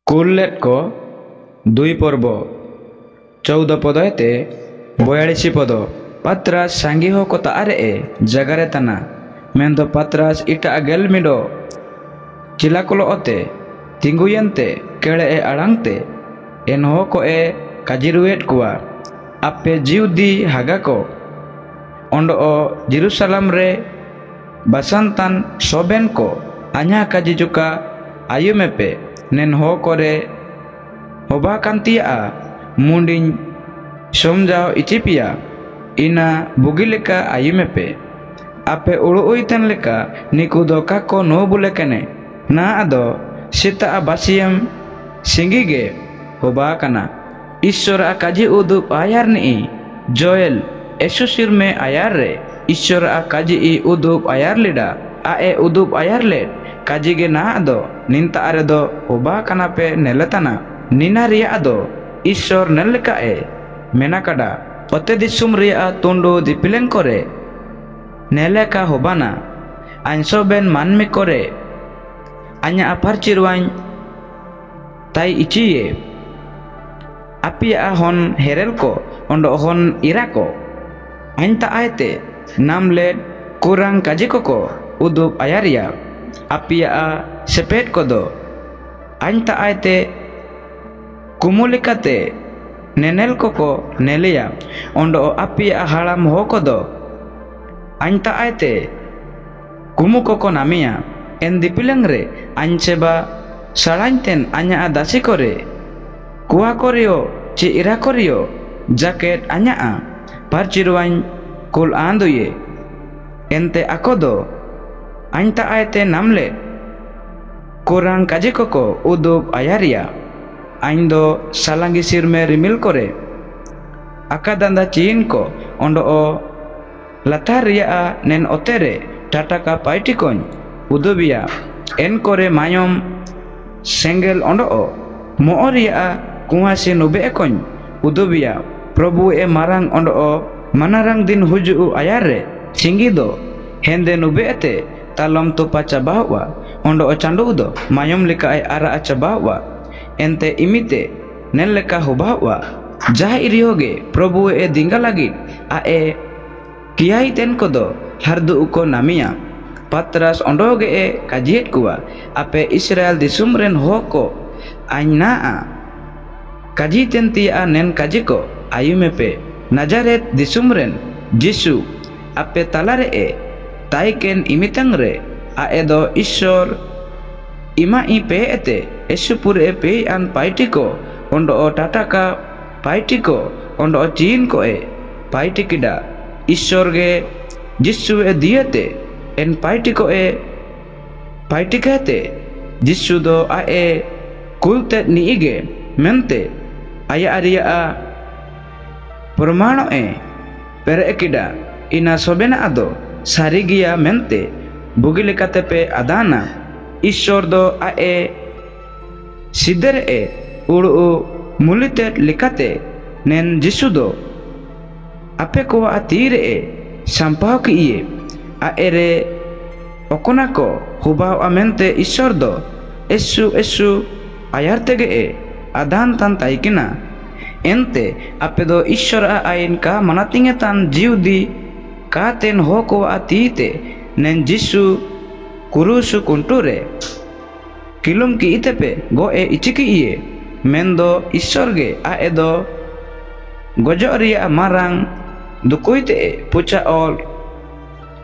कुल्लेट को दुई पर्व 14 पद हेते 42 पद पत्रास सांगी हो कोता आरे जगारे तना मेंदो पत्रास इटा गेल मिडो चिलाकुलो ओते तिंगुयंते केळे आड़ांगते एनहो को काजिरुएट कुआ आपे जिउदी हागा को ओंडो जेरुसलम रे बसंतान सोबेन को आन्या काजिजुका आयुमेपे नेन हो करे होबा कांतिया मुंडिन सोमजाओ इचिपिया इना बुगिलेका आयुमेपे आपे उड़ो उइतन लेका निकु दो काको नो बुले कने ना आदो सीता बासियम सिंगिगे होबा काना ईश्वर काजी उदुप आयार नी जोएल एसुसिर में आयार रे ईश्वर काजी उदुप आयार लिडा आए उदुप आयार ले काजी गे ना आदो निंता आरे दो होबा काना पे नेलताना निना रिया आदो ईश्वर नेलका मेना काडा ओते दिसुम रिया तुंडो दिपिलेन करे नेलेका होबाना आंसोबेन मानमी करे आन्या अपार चिरवाइन ताई इचिये apia hon herel ko ondo hon irako anta aite namle kurang kaji koko udup ayaria apia sepet kodo anta aite kumulikate nenel koko nelia ondo apia halam ho kodo anta aite kumu koko namia endi pilengre ancheba salanten anya adasi kore kuah korio ci ira korio jaket anya parciruan kul anduye ente akodo anta aite namle kurang kaji koko udup ayaria aindo salangi sirme rimil kore akadanda ciin ko ondo o lataria nen otere tataka paitikon udubia en kore mayom senggel ondo o mooria kuasi nube ekon udubia Prabhu marang ondo o manarang din huju ayare singido hende nube ete talam tu paca bahwa ondo o candu do mayom lika ara aca bahwa ente imite nel leka bahwa jah irioge Prabhu dinggal lagi ae kiai ten kodo hardu uko namia patras ondo ge kajiet kuwa ape Israel disumren hoko aina kaji tentia nen kaji ko ayumepe Nazaret disumren Jisu ape talare taiken imitangre aedo Ishor ima ipe ete esupure pe an paitiko ondo tataka paitiko ondo chin ko paitikida Ishor ge Jisu diate en paitiko paitikate Jisu do ae kulte niige mente aya aria permano perekida ina sobena ado sarigia mente bugile katepe adana Ishor do ae sidere uru mulitet likate nen jisudo ape ko atire sampau ki iye aere okonako hubau amente Ishor do esu ayar tege adan tan taikina ente apedo ishora ain ka manatingetan jiudi ka ten hoko atite nen Jisu kurusu kunture kilum ki itepe go ichiki iye mendo ishorge aedo gojoria marang dukuite pucha ol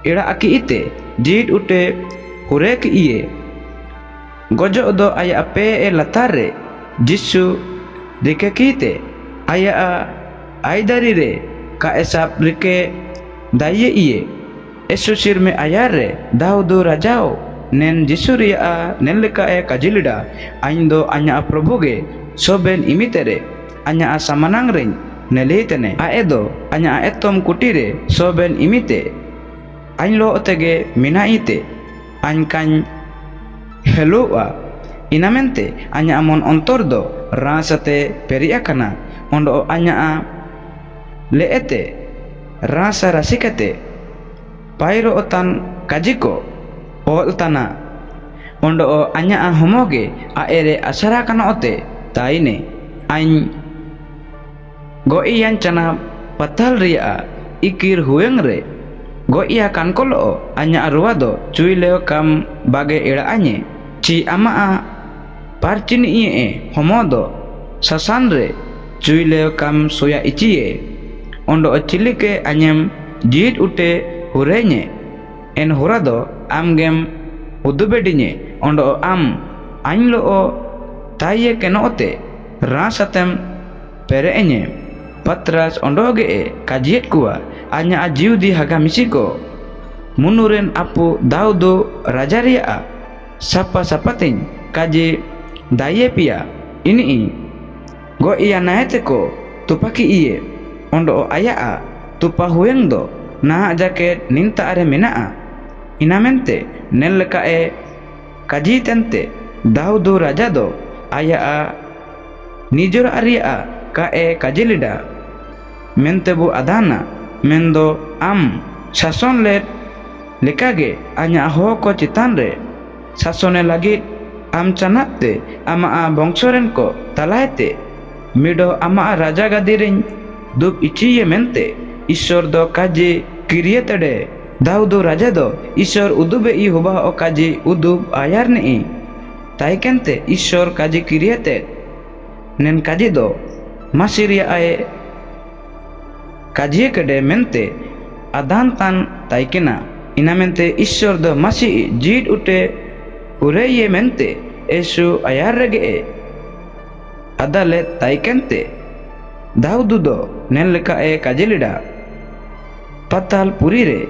ira aki ite jid ute hurek iye gojo do aya ape latare Jisu dikekite aya aidarire ka esap rike daye iye esusir me ayare daudu rajao nen Jisuria nen leka kajilida aindo anya proboge soben imitere anya samanang ring nelitene aedo anya etom kutire soben imite ainlo otege minaite ankan helua inamente anya amon ontordo rasate periakana ondo anya leete rasa rasikate pairo otan kajiko ol tana ondo anya homoge aere asara kana ote taine ain goian cana patal ria ikir huengre goia kan kolo anya arwado cui leo kam bage era anye ci ama parcini ie homodo sasanre cui leo kam soya ichie ondo cilike anyem jid ute hurenye en horado amgem udubedinye ondo am anlo o taye kenote rasatem pereenye Patras ondo ge kajiet kuwa anya ajiu di haga misiko munuren apu daudo rajaria sapa sapating kaji daye pia ini go iya naeteko tupaki iye ondo ayaa tupa hueng do na jaket ninta are menaa inamente nel kae kaji tente daudo raja do ayaa nijor aria kae kajilida mentebu adana mendo am sason let lekage anya hoko citanre sasone lagi am canate ama bongsoren ko talaete mido ama raja gadirin dub ichiye mente ishor do kaji kiriyetade daudo raja do ishor udube i huba o kaji udub ayarne i taikente ishor kaji kiriyete nen kaji do masiria ae kaji kede mente adan tan taikena inamente ishor do masi jid ute ureye mente esu ayar rege adale taikente daudu do nen leka kajilida patal purire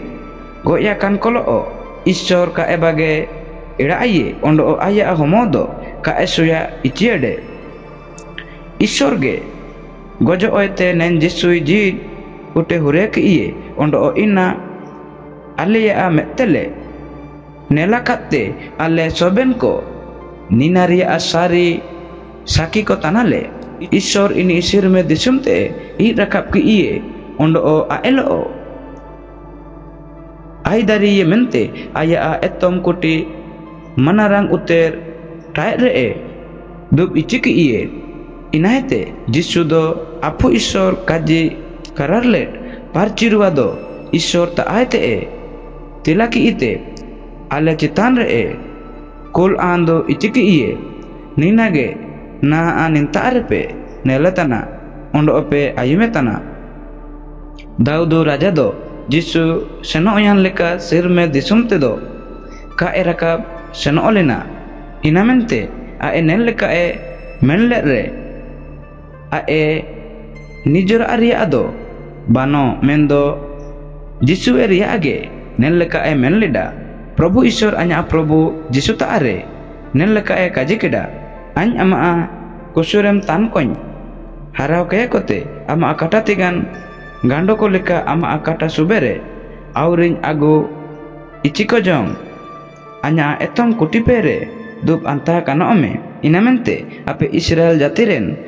goya kan kolo o ishor ka bage ira aye ondo aya homodo ka esuya ichiede ishor ge gojo oete nen jisui jid ute hurek iye ondo ina ale ya metele nelakate ale sobenko ninari asari saki ko tanale ishor ini isirme disumte i rakap ki iye ondo aelo ai dari ye mente aya etom kuti manarang uter taire dub ichiki iye inahete jisudo apu ishor kaji kararlet parchirwado ishor ta aite tilaki ite ale citan re kul ando ichiki iye ninage na aninta arepe neletana ondo ope ayumetana daudo raja do jisu senoyan leka sirme disumte do ka erakab senolena inamente a enel leka menle re a nijor aria ado bano mendo jisu eria age nen leka menlida Prabhu Ishor anya Prabhu Jisu ta are nen leka kaji keda any ama kusurem tan koin harau kaya kote ama akata tigan gando ko leka ama akata subere aurin agu ichiko jong anya etom kutipere dub anta kana ome inamente ape Israel jatiren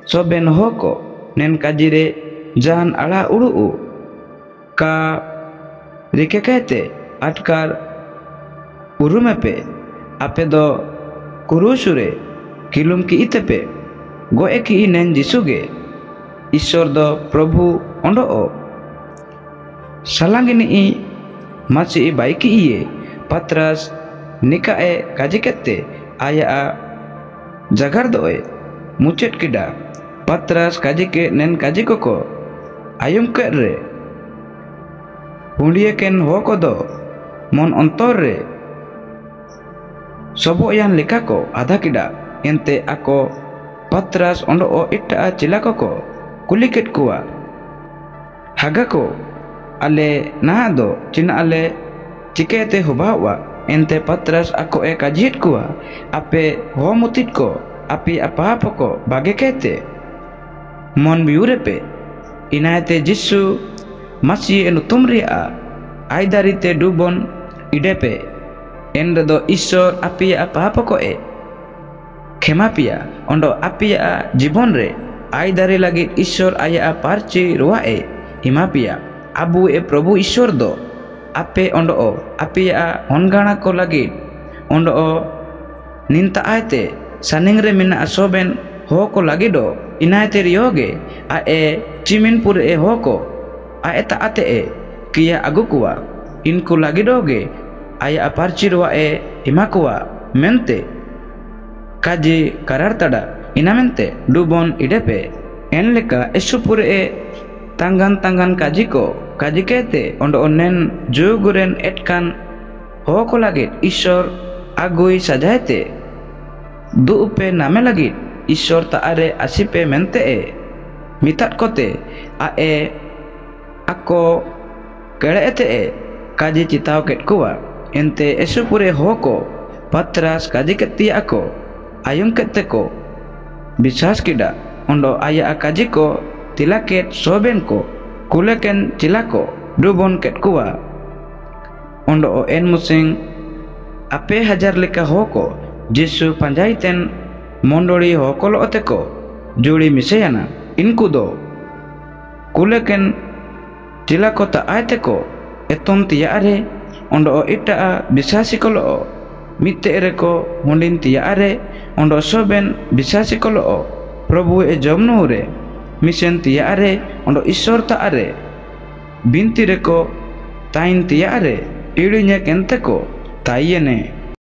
soben hoko nen kajire jan ala uru ka rikekete atkar urumepe ape do kurusure kilum ki itepe goe ki inen jisuge ishor do prabhu ondo o salangini i machi baiki iye patras nikae kajikete aya jagar doe mucet kida patras kajike nen kajikoko ayum re hundiye ken hoko do mon ontorre sobo yan lekako adha kida ente ako patras ondo o itta cilakoko kuliket kuwa hagako ale nado cina ale cikete hubawa ente patras ako kajit kuwa ape homutit ko api apa ko bagekete mon biurepe inate jisu masih enutumria aidarite dubon idepe endo ishor api apa ko khemapia ondo api jibon re aidare lagi ishor aya parchi ruae imapia abu prabhu ishor do ape ondo api ongana ko lagi ondo ninta aite saningre mina asoben hoko lagido inaite rioge ae ciminpur hoko aeta ate kia agukua inku lagidoge aya aparchirwa imakua mente kaji karartada inamente dubon idepe enleka esupure tangan kajiko kajikete ondo onen juguren etkan hoko lagit ishor agui sajaite du upe name lagit ishor taare asipe mente mitat kote ae ako keleete kaji citau ket kuwa ente esupure hoko patras kaji keti ako ayung keteko bisas kida ondo aya akajiko tilaket sobenko kuleken cilako dubon ket kuwa ondo o en musing ape hajar leka hoko Jesu panjaiten mondoli hoko lo oteko juli miseyana inkudo kuleken cilako ta aiteko eton tiyaare ondo o ita bisasi kolo mitte ereko hundin tiyaare ondo soben bisasi kolo Prabu jomnure misen tiyaare ondo isor taare binti reko tain tiyaare irinya kenteko tayene